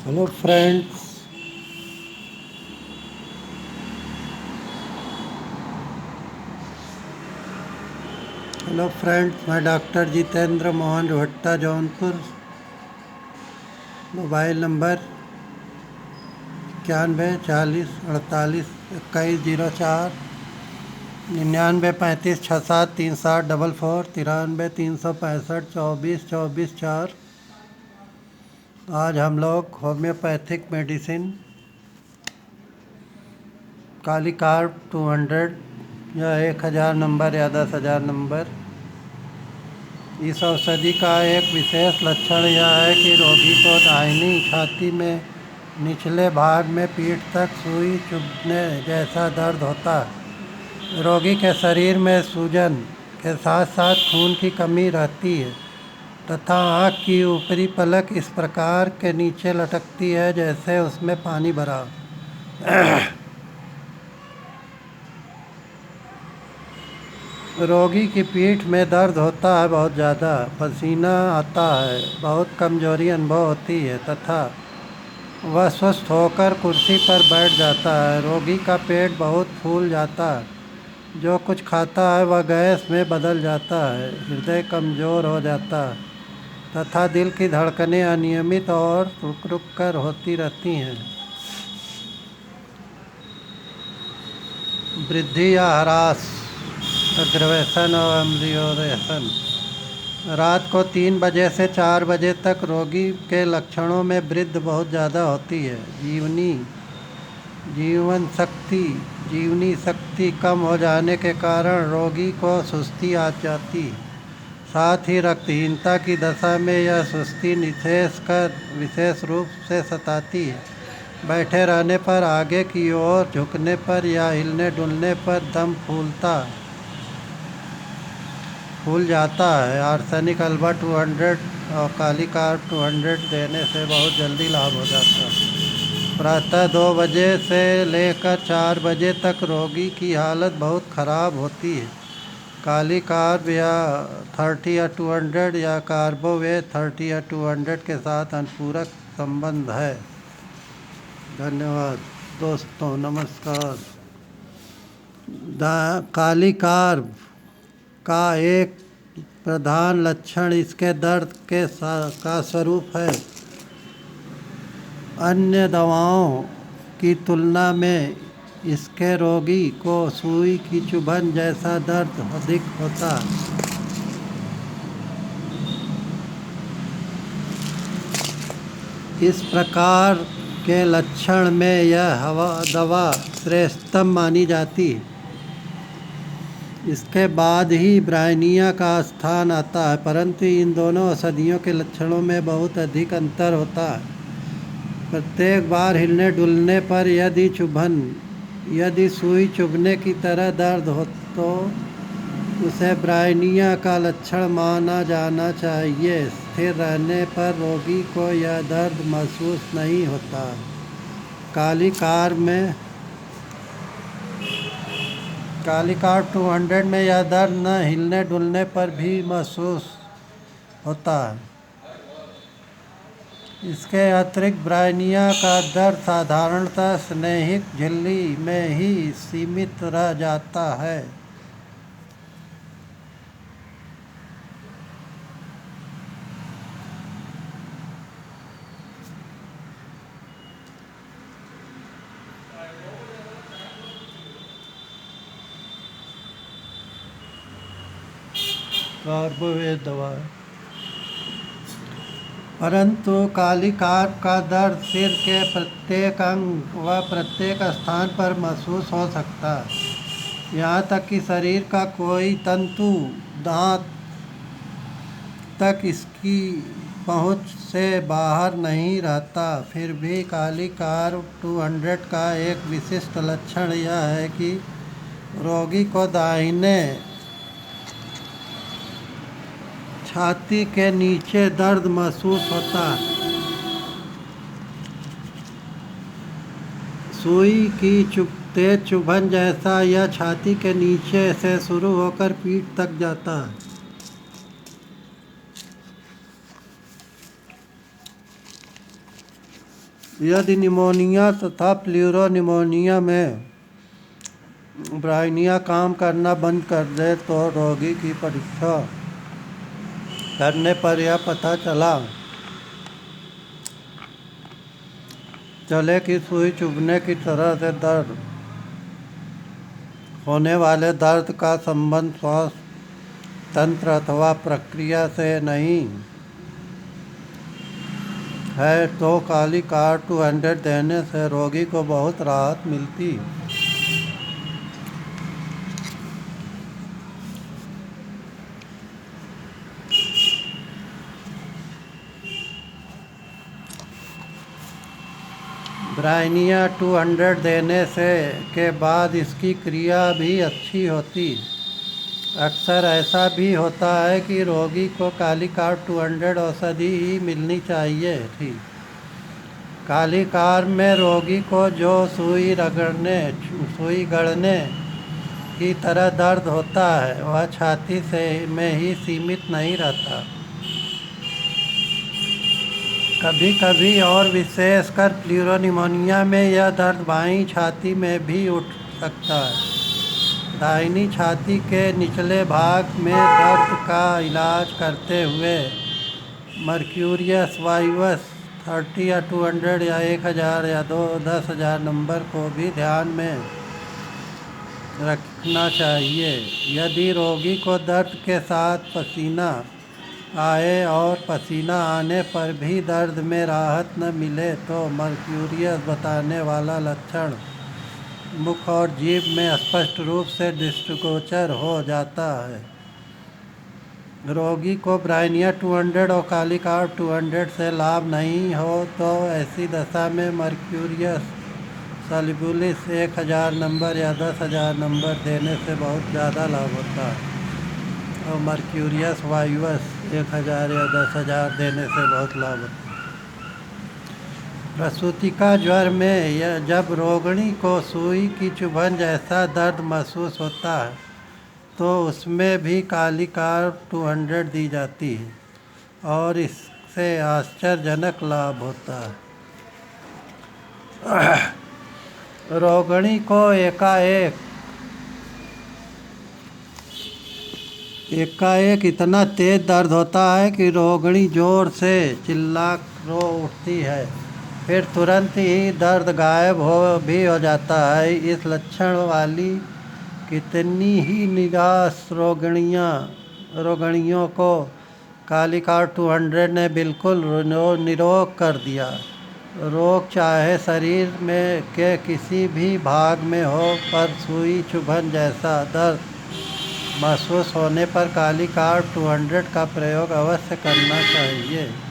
Hello friends. मैं doctor Jitendra Mohan Rohatta Jaunpur. Mobile number 91 40 48 21 04 99 35 67 37 43 365 24 24 4। आज हम लोग होम्योपैथिक मेडिसिन कालीकार्प 200 या 1000 नंबर या 10,000 नंबर। इस औषधि का एक विशेष लक्षण यह है कि रोगी को दाहिनी छाती में निचले भाग में पीठ तक सुई चुभने जैसा दर्द होता है। रोगी के शरीर में सूजन के साथ साथ खून की कमी रहती है तथा आँख की ऊपरी पलक इस प्रकार के नीचे लटकती है जैसे उसमें पानी भरा हो। रोगी की पीठ में दर्द होता है, बहुत ज़्यादा पसीना आता है, बहुत कमजोरी अनुभव होती है तथा वह स्वस्थ होकर कुर्सी पर बैठ जाता है। रोगी का पेट बहुत फूल जाता है, जो कुछ खाता है वह गैस में बदल जाता है। हृदय कमज़ोर हो जाता है तथा दिल की धड़कनें अनियमित और रुक रुक कर होती रहती हैं। वृद्धि या ह्रास, अग्रवेशन और अम्लियोदयसन। रात को 3 बजे से 4 बजे तक रोगी के लक्षणों में वृद्धि बहुत ज़्यादा होती है। जीवनी शक्ति कम हो जाने के कारण रोगी को सुस्ती आ जाती। साथ ही रक्तहीनता की दशा में यह सुस्ती विशेष रूप से सताती है। बैठे रहने पर, आगे की ओर झुकने पर या हिलने डुलने पर दम फूल जाता है। आर्सेनिक अल्बा 200 और कालीकार्प 200 देने से बहुत जल्दी लाभ हो जाता है। प्रातः 2 बजे से लेकर 4 बजे तक रोगी की हालत बहुत ख़राब होती है। कालीकार्प या 30 या 200 या कार्बोवेट 30 या 200 के साथ अनुपूरक संबंध है। धन्यवाद दोस्तों, नमस्कार। कालीकार्प का एक प्रधान लक्षण इसके दर्द का स्वरूप है। अन्य दवाओं की तुलना में इसके रोगी को सुई की चुभन जैसा दर्द अधिक होता है। इस प्रकार के लक्षण में यह दवा श्रेष्ठतम मानी जाती है। इसके बाद ही ब्रायनिया का स्थान आता है, परंतु इन दोनों औषधियों के लक्षणों में बहुत अधिक अंतर होता है। प्रत्येक बार हिलने डुलने पर यदि सुई चुभने की तरह दर्द हो तो उसे ब्रायनिया का लक्षण माना जाना चाहिए। स्थिर रहने पर रोगी को यह दर्द महसूस नहीं होता। कालीकार्प 200 में यह दर्द न हिलने डुलने पर भी महसूस होता है। इसके अतिरिक्त ब्रायनिया का दर्द साधारणतः स्नेहिक झिल्ली में ही सीमित रह जाता है। कार्बोवेट दवा, परंतु कालीकार्प का दर्द सिर के प्रत्येक अंग व प्रत्येक स्थान पर महसूस हो सकता है। यहाँ तक कि शरीर का कोई तंतु दांत तक इसकी पहुँच से बाहर नहीं रहता। फिर भी कालीकार्प 200 का एक विशिष्ट लक्षण यह है कि रोगी को दाहिने छाती के नीचे दर्द महसूस होता है। सुई की तेज चुभन जैसा यह छाती के नीचे से शुरू होकर पीठ तक जाता है। यदि निमोनिया तथा प्लूरोनिमोनिया में ब्राइनिया काम करना बंद कर दे तो रोगी की परीक्षा करने पर यह पता चले कि सुई चुभने की तरह से दर्द होने वाले दर्द का संबंध श्वास तंत्र अथवा प्रक्रिया से नहीं है तो कालीकार 200 देने से रोगी को बहुत राहत मिलती। ब्राइनिया 200 देने से के बाद इसकी क्रिया भी अच्छी होती। अक्सर ऐसा भी होता है कि रोगी को कालीकार 200 औषधि ही मिलनी चाहिए थी। कालीकार में रोगी को जो सुई गड़ने की तरह दर्द होता है वह छाती से में ही सीमित नहीं रहता। कभी कभी और विशेषकर प्लूरोनिमोनिया में यह दर्द बाईं छाती में भी उठ सकता है। दाहिनी छाती के निचले भाग में दर्द का इलाज करते हुए मर्क्यूरियस वाइवस 30 या 200 या 1000 या 10,000 नंबर को भी ध्यान में रखना चाहिए। यदि रोगी को दर्द के साथ पसीना आए और पसीना आने पर भी दर्द में राहत न मिले तो मर्क्यूरियस बताने वाला लक्षण मुख और जीभ में स्पष्ट रूप से दृष्टिगोचर हो जाता है। रोगी को ब्राइनिया 200 और कालीकार 200 से लाभ नहीं हो तो ऐसी दशा में मर्क्यूरियस सॉल्युबुलिस 1000 नंबर या 10,000 नंबर देने से बहुत ज़्यादा लाभ होता है और मर्क्यूरियस वाइवस 1000 या 10,000 देने से बहुत लाभ होता है। प्रसूतिका ज्वर में जब रोगिणी को सुई की चुभन जैसा दर्द महसूस होता है तो उसमें भी कालीकार 200 दी जाती है और इससे आश्चर्यजनक लाभ होता है। रोगिणी को एकाएक इतना तेज दर्द होता है कि रोगिणी जोर से चिल्ला रो उठती है, फिर तुरंत ही दर्द गायब हो जाता है। इस लक्षण वाली कितनी ही निराश रोगिणियों को कालीकार 200 ने बिल्कुल निरोग कर दिया। रोग चाहे शरीर में के किसी भी भाग में हो पर सुई चुभन जैसा दर्द महसूस होने पर कालीकार 200 का प्रयोग अवश्य करना चाहिए।